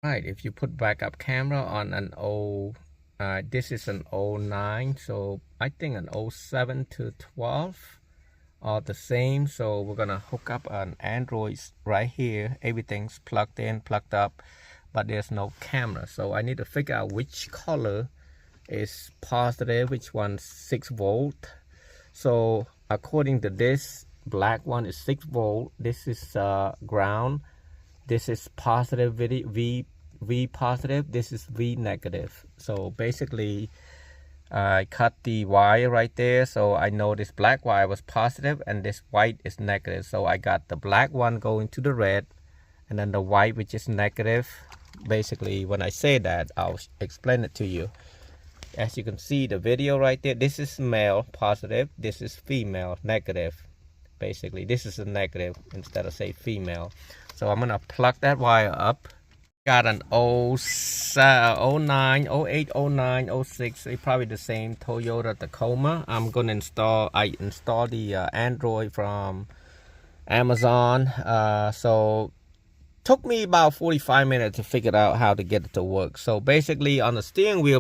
Right, if you put backup camera on an this is an '09, so I think an '07 to 12 are the same. So we're gonna hook up an Android right here. Everything's plugged in, plugged up, but there's no camera. So I need to figure out which color is positive, which one's 6 volt. So according to this, black one is 6 volt. This is ground. This is positive V positive. This is V negative. So basically, I cut the wire right there, so I know this black wire was positive and this white is negative. So I got the black one going to the red, and then the white, which is negative. Basically, when I say that, I'll explain it to you. As you can see the video right there, this is male positive, this is female negative. Basically, this is a negative instead of say female. So I'm gonna plug that wire up. Got an 09, 08, 09, 06, probably the same Toyota Tacoma. I'm gonna I installed the Android from Amazon. So took me about 45 minutes to figure out how to get it to work. So basically on the steering wheel